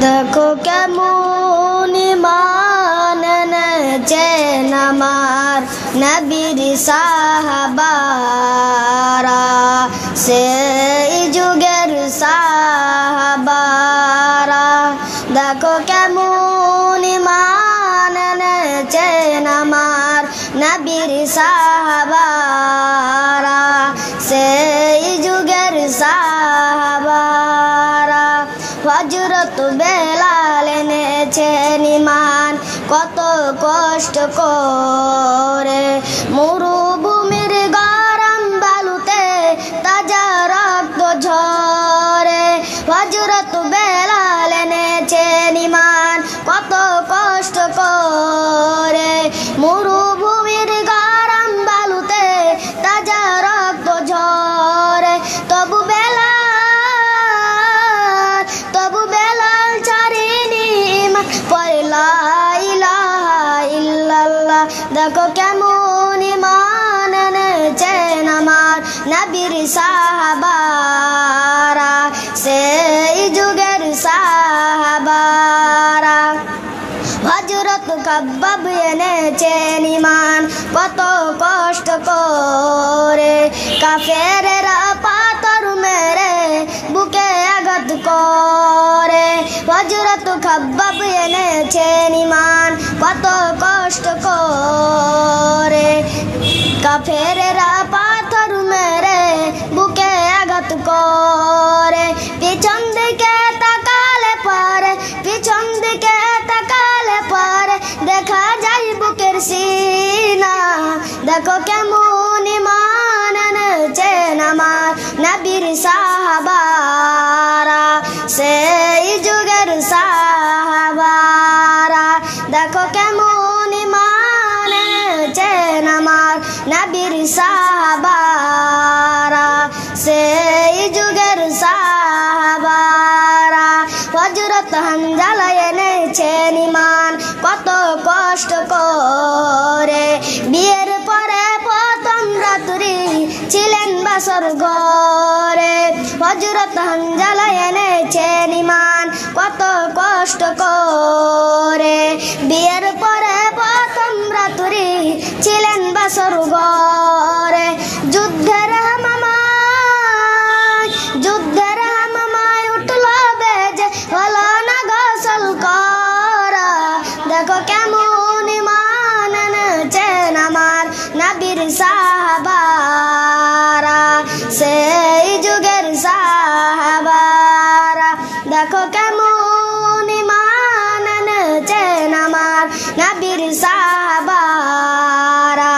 দেখো কেমন ঈমান এনেছেন আমার নবীর সাহাবারা, সেই যুগের সাহাবারা। দেখো কেমন ঈমান এনেছেন আমার নবীর সাহাবারা, সেই যুগের সাহাবারা। হযরত বেলাল এনেছেন ঈমান কত কষ্ট করে, মরুভূমির গরম বালুতে তাজা রক্ত ঝরে। হযরত বেলাল এনেছেন ঈমান কত কষ্ট করে, মরুভূমির গরম বালুতে তাজা রক্ত ঝরে। তবু বেলাল ছাড়েনি ঈমান, পড়ে লা ইলাহা ইল্লাল্লাহ। দেখো কেমন ঈমান এনেছেন আমার নবীর সাহাবারা, সেই যুগের সাহাবারা। হযরত খাব্বাব এনেছেন ঈমান কত কষ্ট করে, কাফেরেরা পাথর মেরে বুকে আঘাত করে। হযরত খাব্বাব এনেছেন ঈমান কত কষ্ট করে, কাফেরেরা পাথর মেরে বুকে আঘাত করে। পিছন দিকে তাকালে পরে, পিছন দিকে তাকালে পরে দেখা যায় বুকের সিনা। দেখো কেমন ঈমান এনেছেন আমার নবীর সাহাবারা, সেই যুগের সাহাবারা। দেখো কেমন ঈমান এনেছেন আমার নবীর সাহাবারা, সেই যুগের সাহাবারা। হযরত হানজালা এনেছেন ঈমান কত কষ্ট করে, বিয়ের পরে প্রথম রাত্রি ছিলেন বাসর ঘরে। হযরত হানজালা এনেছেন ঈমান কত কষ্ট করে, বিয়ের পরে প্রথম রাত্রি ছিলেন বাসর ঘরে। যুদ্ধের হামামায় উঠল বেজে, হলো না গোসল করা। দেখো কেমন ঈমান এনেছেন আমার নবীর সাহাবারা, সেই যুগের সাহাবারা। দেখো কেমন ঈমান এনেছেন আমার নবীর সাহাবারা,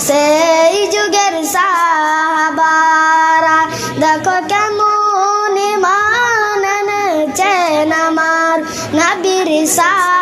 সেই যুগের সাহাবারা। দেখো কেমন ঈমান এনেছেন আমার নবীর সাহাবারা।